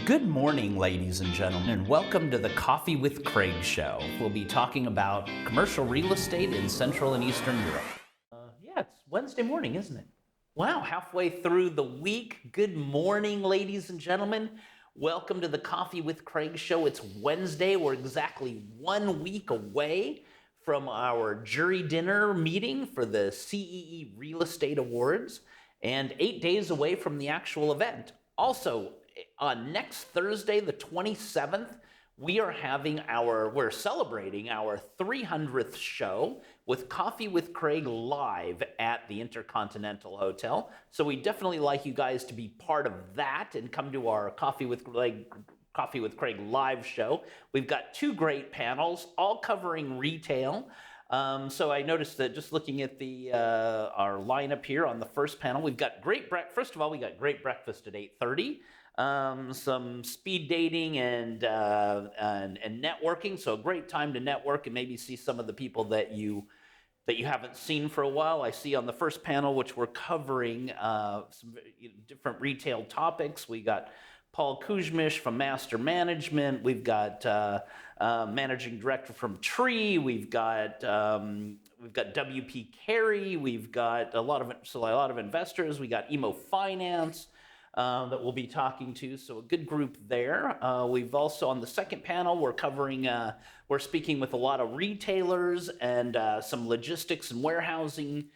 Good morning, ladies and gentlemen, and welcome to the Coffee with Craig show. We'll be talking about commercial real estate in Central and Eastern Europe. Yeah, it's Wednesday morning, isn't it? Wow, halfway through the week. Good morning, ladies and gentlemen. Welcome to the Coffee with Craig show. It's Wednesday. We're exactly 1 week away from our jury dinner meeting for the CEE Real Estate Awards and 8 days away from the actual event. Also, on next Thursday, the 27th, we're celebrating our 300th show with Coffee with Craig live at the InterContinental Hotel. So we definitely like you guys to be part of that and come to our Coffee with Craig live show. We've got two great panels, all covering retail. So I noticed that just looking at our lineup here on the first panel, we've got great breakfast. First of all, we got great breakfast at 8:30. Some speed dating and networking. So a great time to network and maybe see some of the people that you haven't seen for a while. I see on the first panel, which we're covering some different retail topics. We got Paul Kuzmish from Master Management. We've got Managing Director from Tree. We've got WP Carey. We've got a lot of investors. We got Emo Finance that we'll be talking to. So a good group there. We've also on the second panel, we're speaking with a lot of retailers and some logistics and warehousing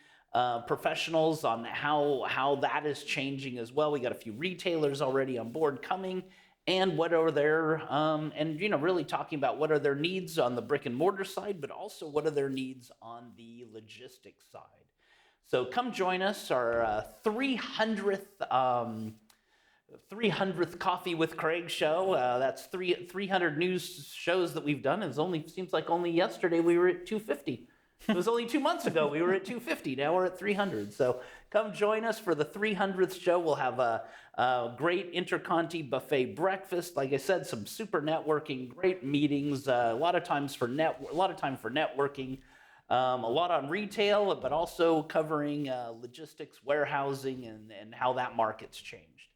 professionals on how that is changing as well. We got a few retailers already on board coming, and what are their really talking about what are their needs on the brick and mortar side, but also what are their needs on the logistics side. So come join us, our 300th Coffee with Craig show. That's 300 news shows that we've done. Seems like only yesterday we were at 250. It was only 2 months ago we were at 250. Now we're at 300. So come join us for the 300th show. We'll have a great Interconti buffet breakfast. Like I said, some super networking, great meetings. A lot of time for networking. A lot on retail, but also covering logistics, warehousing, and how that market's changed.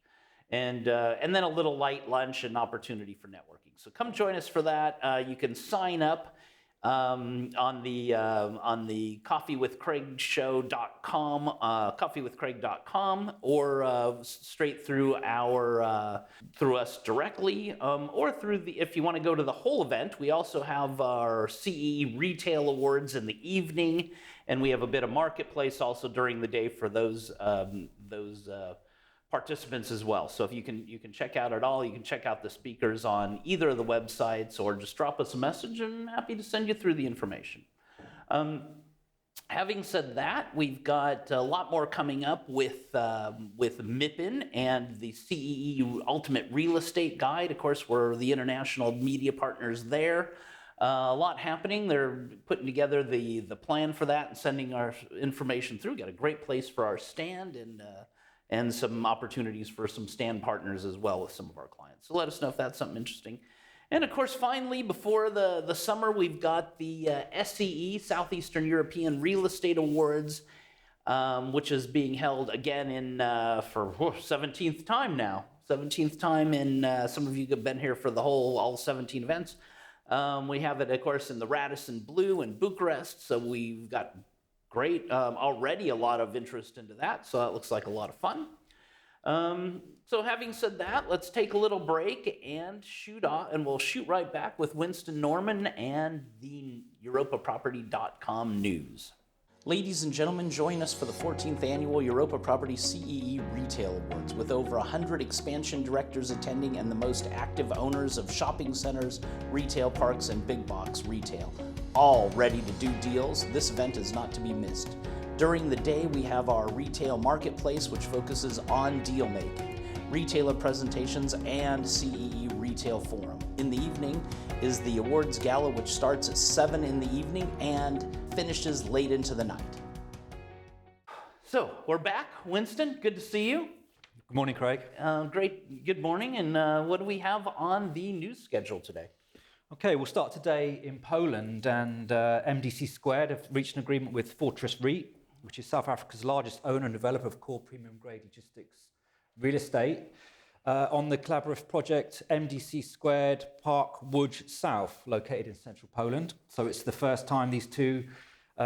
And then a little light lunch and opportunity for networking. So come join us for that. You can sign up on the coffeewithcraigshow.com, coffeewithcraig.com, or straight through us directly, or if you want to go to the whole event. We also have our CEE Retail Awards in the evening, and we have a bit of marketplace also during the day for those participants as well. So if you can check out it all. You can check out the speakers on either of the websites, or just drop us a message, and happy to send you through the information. Having said that, we've got a lot more coming up with MIPIM and the CEE Ultimate Real Estate Guide. Of course, we're the international media partners there. A lot happening. They're putting together the plan for that and sending our information through. Got a great place for our stand, and some opportunities for some stand partners as well with some of our clients. So let us know if that's something interesting. And of course, finally, before the summer, we've got the SEE, Southeastern European Real Estate Awards, which is being held again for 17th time now. 17th time, and some of you have been here for all 17 events. We have it, of course, in the Radisson Blue in Bucharest. So we've got great, already a lot of interest into that, so that looks like a lot of fun. So having said that, let's take a little break and we'll shoot right back with Winston Norman and the EuropaProperty.com news. Ladies and gentlemen, join us for the 14th annual Europa Property CEE Retail Awards, with over 100 expansion directors attending and the most active owners of shopping centers, retail parks, and big box retail, all ready to do deals. This event is not to be missed. During the day, we have our retail marketplace, which focuses on deal making, retailer presentations, and CEE Retail Forum. In the evening is the awards gala, which starts at 7 in the evening and finishes late into the night. So we're back. Winston, good to see you. Good morning, Craig. Great. Good morning. And what do we have on the news schedule today? Okay, we'll start today in Poland, and MDC Squared have reached an agreement with Fortress REIT, which is South Africa's largest owner and developer of core premium grade logistics real estate. on the collaborative project MDC2 Park Łódź South, located in central Poland. So it's the first time these two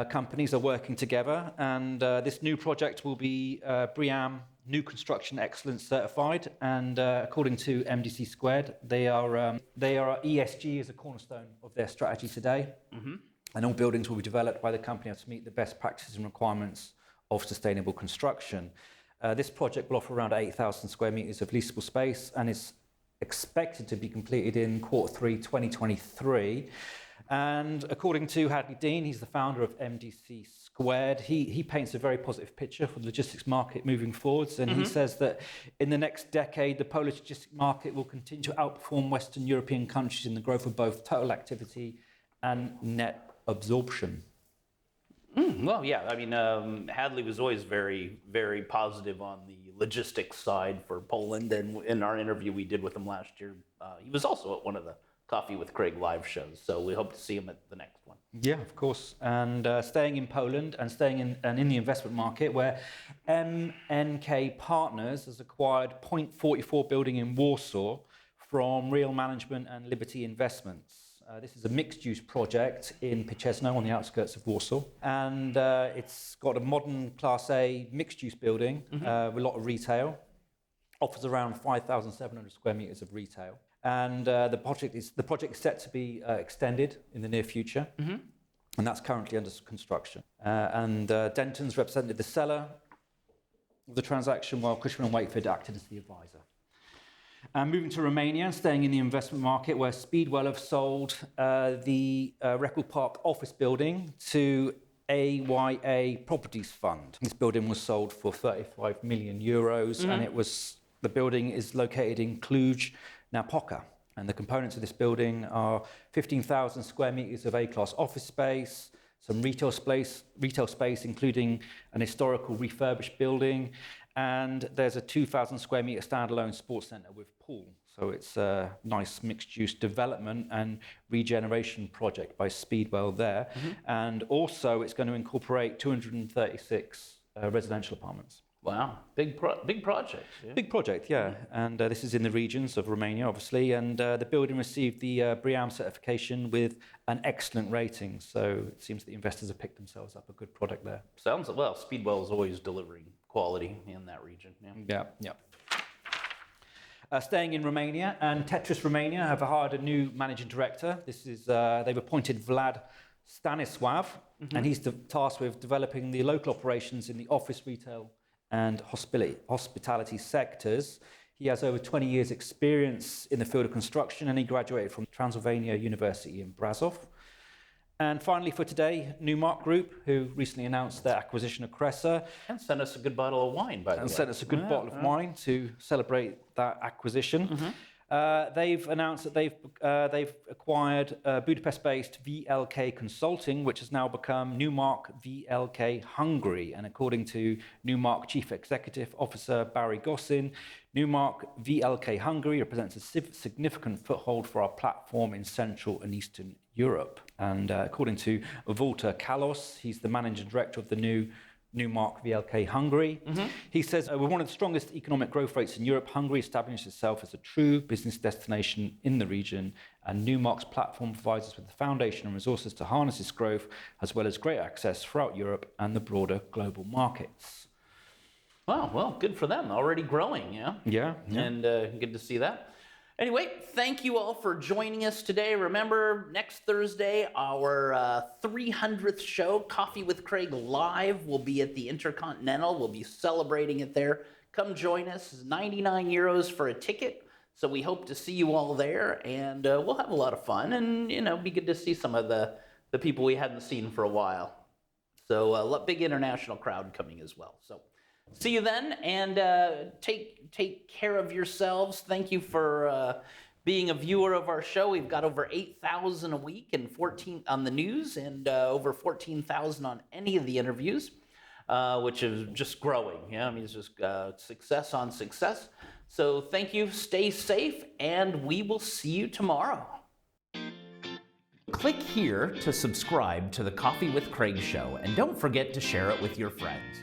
companies are working together, and this new project will be BREEAM New Construction Excellence certified, and according to MDC2, they are ESG as a cornerstone of their strategy today, and all buildings will be developed by the company to meet the best practices and requirements of sustainable construction. This project will offer around 8,000 square meters of leasable space and is expected to be completed in Q3 2023. And according to Hadley Dean, he's the founder of MDC2, he paints a very positive picture for the logistics market moving forwards. And he says that in the next decade, the Polish logistics market will continue to outperform Western European countries in the growth of both total activity and net absorption. Well, yeah, I mean, Hadley was always very, very positive on the logistics side for Poland. And in our interview we did with him last year, he was also at one of the Coffee with Craig live shows. So we hope to see him at the next one. Yeah, of course. And staying in Poland and staying in the investment market, where MNK Partners has acquired 0.44 building in Warsaw from Real Management and Liberty Investments. This is a mixed-use project in Pieczesno on the outskirts of Warsaw. And it's got a modern Class A mixed-use building with a lot of retail. Offers around 5,700 square meters of retail. And the project is set to be extended in the near future. And that's currently under construction. And Denton's represented the seller of the transaction, while Cushman & Wakefield acted as the advisor. Moving to Romania, staying in the investment market, where Speedwell have sold the Record Park office building to AYA Properties Fund. This building was sold for 35 million euros, and the building is located in Cluj-Napoca. And the components of this building are 15,000 square meters of A-class office space, some retail space, including an historical refurbished building, and there's a 2,000 square meter standalone sports centre with pool. So it's a nice mixed-use development and regeneration project by Speedwell there. And also it's going to incorporate 236 residential apartments. Wow, big project. Yeah. Big project, yeah. And this is in the regions of Romania, obviously. And the building received the BREEAM certification with an excellent rating. So it seems the investors have picked themselves up a good product there. Sounds well. Speedwell is always delivering quality in that region. Yeah. Staying in Romania, and Tetris Romania have hired a new managing director. This is they've appointed Vlad Stanislav, and he's tasked with developing the local operations in the office, retail, and hospitality sectors. He has over 20 years' experience in the field of construction, and he graduated from Transylvania University in Brasov. And finally for today, Newmark Group, who recently announced their acquisition of Cressa. And sent us a good bottle of wine, by the way. And sent us a good bottle of wine to celebrate that acquisition. They've announced that they've acquired Budapest-based VLK Consulting, which has now become Newmark VLK Hungary. And according to Newmark Chief Executive Officer Barry Gossin, Newmark VLK Hungary represents a significant foothold for our platform in Central and Eastern Europe. And according to Walter Kalos, he's the managing director of the new Newmark VLK Hungary. He says, we're one of the strongest economic growth rates in Europe. Hungary established itself as a true business destination in the region, and Newmark's platform provides us with the foundation and resources to harness this growth, as well as great access throughout Europe and the broader global markets. Wow, well, good for them. Already growing, yeah? Yeah. And good to see that. Anyway, thank you all for joining us today. Remember, next Thursday, our 300th show, Coffee with Craig Live, will be at the InterContinental. We'll be celebrating it there. Come join us. It's 99 euros for a ticket. So we hope to see you all there, and we'll have a lot of fun, and, be good to see some of the people we hadn't seen for a while. So big international crowd coming as well. So see you then, and take care of yourselves. Thank you for being a viewer of our show. We've got over 8,000 a week and 14 on the news, and over 14,000 on any of the interviews, which is just growing. Yeah, I mean, it's just success on success. So thank you. Stay safe, and we will see you tomorrow. Click here to subscribe to the Coffee with Craig show, and don't forget to share it with your friends.